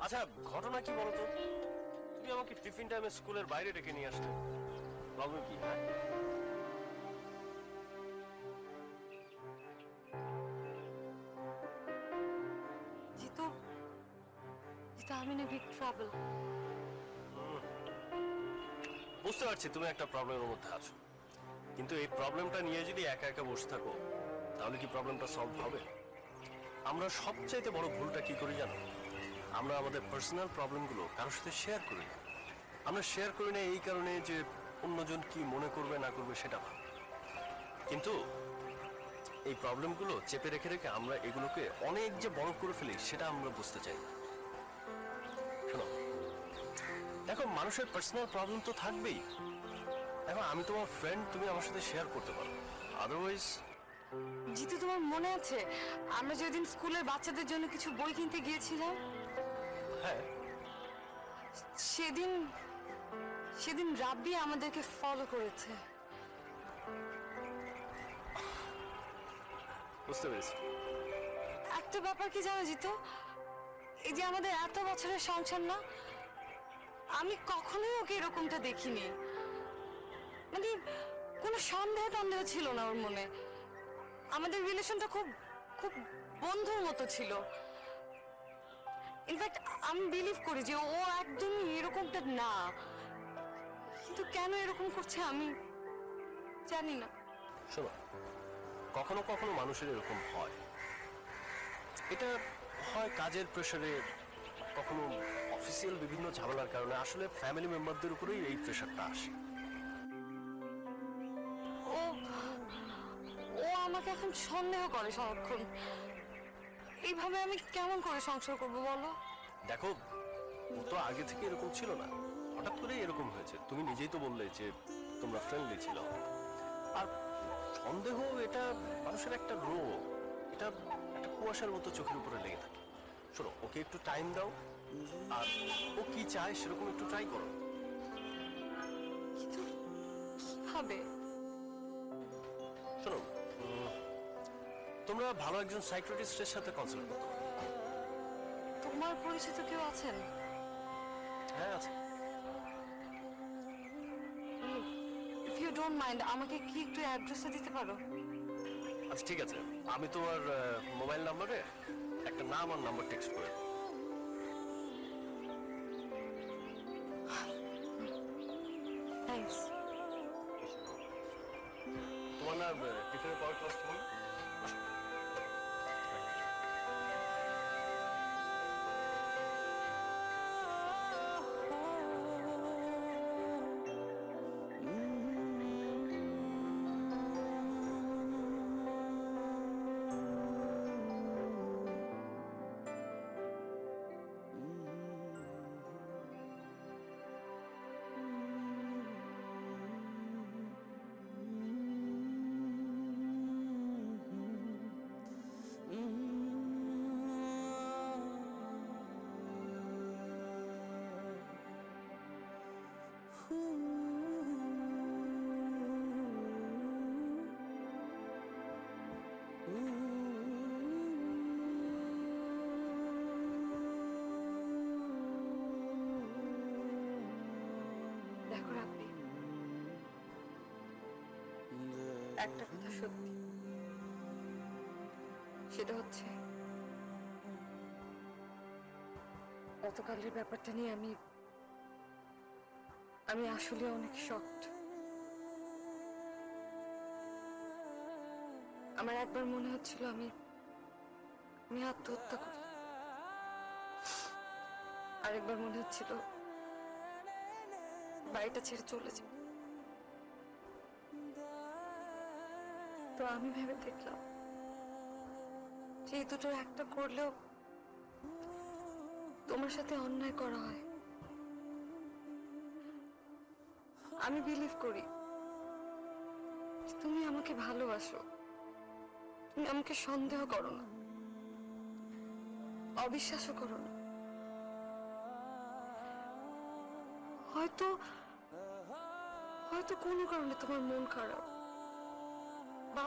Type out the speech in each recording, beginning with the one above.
আচ্ছা ঘটনা কি বলতো, তুমি আমাকে টিফিন টাইমে স্কুলের বাইরে ডেকে নিয়ে আসলে, প্রবলেম কি? হ্যাঁ জিতু, জিতু আমি না বিগ ট্রাবল। বুঝতে পারছি তুমি একটা প্রবলেমের মধ্যে আছো, কিন্তু এই প্রবলেমটা নিয়ে যদি একা একা বসে থাকো তাহলে কি প্রবলেমটা সলভ হবে? আমরা সবচাইতে বড় ভুলটা কি করি জানো? আমরা আমাদের পার্সোনাল প্রবলেমগুলো কারোর সাথে শেয়ার করি না। আমরা শেয়ার করি না এই কারণে যে অন্যজন কি মনে করবে না করবে সেটা ভাব, কিন্তু এই প্রবলেমগুলো চেপে রেখে রেখে আমরা এগুলোকে অনেক যে বড় করে ফেলি সেটা আমরা বুঝতে চাই। শোনো, দেখো মানুষের পার্সোনাল প্রবলেম তো থাকবেই। দেখো আমি তোমার ফ্রেন্ড, তুমি আমার সাথে শেয়ার করতে পারো, আদারওয়াইজ। জিতু তোমার মনে আছে আমরা যেদিন স্কুলের বাচ্চাদের জন্য কিছু বই কিনতে গিয়েছিলাম? হ্যাঁ, সেদিন সেদিন রাব্বি আমাদেরকে ফলো করেছে। বুঝতে পেরেছি। একটা ব্যাপার কি জানো জিতু, এই যে আমাদের এত বছরের সংসার না, আমি কখনোই ওকে এরকমটা দেখিনি। মানে কোনো সন্দেহ টন্দেহ ছিল না ওর মনে। আমাদের রিলেশনটা খুব খুব বন্ধুর মতো ছিল। ইনফ্যাক্ট আমি বিলিভ করি যে ও একদমই এরকমটা না, কিন্তু কেন এরকম করছে আমি জানি না। শোনো, কখনো কখনো মানুষের এরকম হয়, এটা হয় কাজের প্রেশারে, কখনো অফিসিয়াল বিভিন্ন ঝামেলার কারণে, আসলে ফ্যামিলি মেম্বারদের উপরেই এই প্রেশারটা আসে। ও ও আমাকে এখন সন্দেহ করে সারাক্ষণ। এইভাবে আমি কেমন করে সংসার করবো বলো? দেখো, ও তো আগে থেকে এরকম ছিল না, হঠাৎ করেই এরকম হয়েছে। তুমি নিজেই তো বললে যে তোমরা ফ্রেন্ডলি ছিল। আর সন্দেহ এটা মানুষের একটা রোগ, এটা একটা কুয়াশার মতো চোখের উপরে লেগে থাকে। শোনো, ওকে একটু টাইম দাও, আর ও কি চায় সেরকম একটু ট্রাই করো। কিন্তু কিভাবে? শোনো, তোমরা ভালো একজন সাইকিয়াট্রিস্টের সাথে কনসাল্ট করো। তোমার পরিচিত কেউ আছেন? হ্যাঁ আছে। ইফ ইউ ডোন্ট মাইন্ড আমাকে কি একটু অ্যাড্রেসটা দিতে পারো? আচ্ছা ঠিক আছে, আমি তোমার মোবাইল নাম্বারে একটা নাম আর নাম্বার টেক্সট করে দেবো। থ্যাঙ্কস। তোমার না টিচারের পাওয়ার ক্লাস ছিল না? দেখো রাব্বি, একটা কথা সত্যি, সেটা হচ্ছে গতকালের ব্যাপারটা নিয়ে আমি আমি আসলে অনেক শকড। আমার একবার মনে হচ্ছিল আমি আমি আত্মহত্যা করি, আরেকবার মনে হচ্ছিল বাড়িটা ছেড়ে চলে যাব। তো আমি ভেবে দেখলাম যে এই দুটোর একটা করলেও তোমার সাথে অন্যায় করা হয়। আমি বিলিভ করি যে তুমি আমাকে ভালোবাসো, তুমি আমাকে সন্দেহ করো না, অবিশ্বাসও করো না। হয়তো হয়তো কোনো কারণে তোমার মন খারাপ বা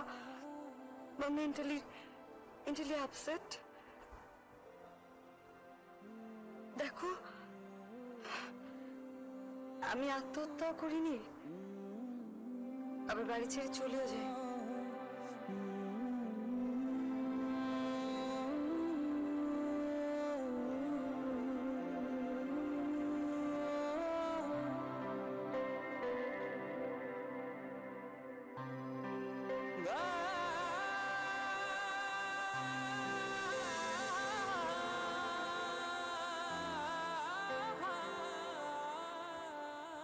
বা মেন্টালি আপসেট। দেখো দেখো, আমি আত্মহত্যা করিনি, আবার বাড়ি ছেড়ে চলেও যাই।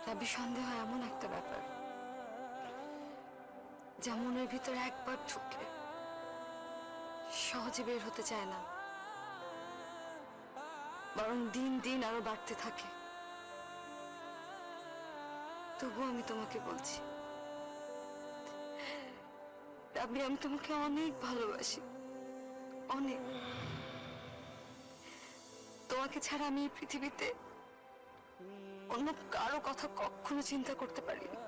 রাবি, সন্দেহ এমন একটা ব্যাপার যা মনের ভিতরে একবার ঢুকলে সহজে বের হতে চায় না, বরং দিন দিন আরো বাড়তে থাকে। তবুও আমি তোমাকে বলছি, রাবি, আমি তোমাকে অনেক ভালোবাসি, অনেক। তোমাকে ছাড়া আমি এই পৃথিবীতে অন্য কারো কথা কখনো চিন্তা করতে পারিনি।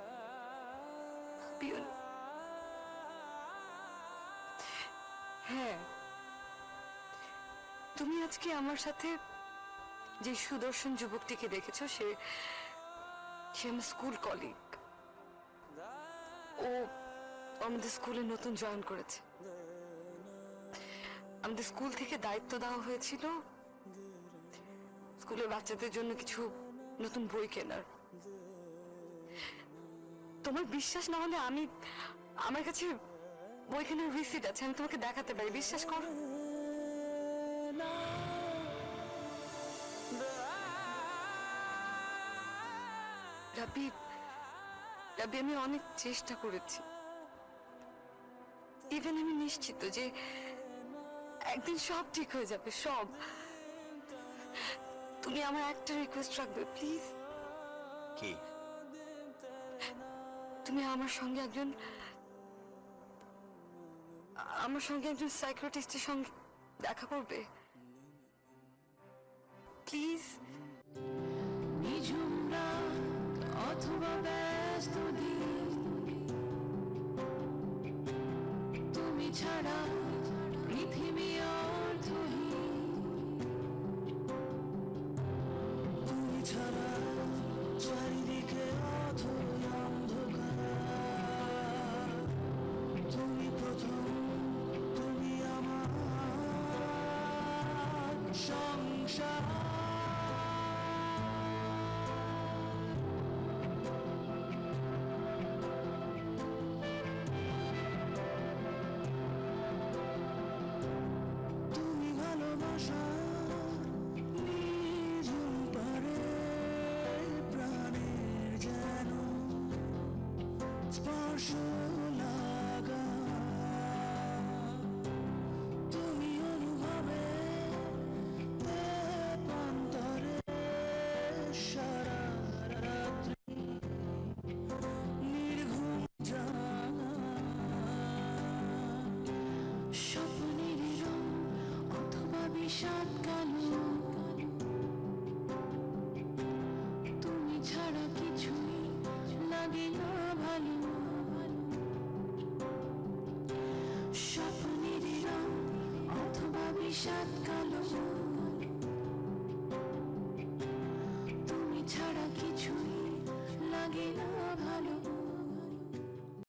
ভাবিও না। হ্যাঁ, তুমি আজকে আমার সাথে যে সুদর্শন যুবকটিকে দেখেছো, সে আমার স্কুল কলিগ। ও আমাদের স্কুলে নতুন জয়েন করেছে। আমাদের স্কুল থেকে দায়িত্ব দেওয়া হয়েছিল স্কুলের বাচ্চাদের জন্য কিছু নতুন বই কেনার। তোমার বিশ্বাস না হলে আমার কাছে বই কেনার রিসিট আছে, আমি তোমাকে দেখাতে পারি, বিশ্বাস করো। রাবি, রাবি, আমি অনেক চেষ্টা করেছি। ইভেন আমি নিশ্চিত যে একদিন সব ঠিক হয়ে যাবে, সব। তুমি আমার একটা রিকোয়েস্ট রাখবে, প্লিজ। কি? তুমি আমার সঙ্গে একজন সাইকিয়াট্রিস্টের সঙ্গে দেখা করবে, প্লিজ। অথবা ব্যস্ত দিন, তুমি ছাড়া পৃথিবী অর্থহীন, তুমি ছাড়া চারিদিকে অথই অন্ধকার, তুমি প্রথম, তুমি আমার সংসার। স্পর্শ লাগা, তুমি অনুভবে প্রান্তরে সারা রাত্রি নির্ঘুম জানা, স্বপ্নের রং অথবা বিষাদ কালো, তুমি ছাড়া কিছুই লাগে না ভালো, স্বপ্নের রং অথবা বিষাদ কালো, তুমি ছাড়া কিছুই লাগে না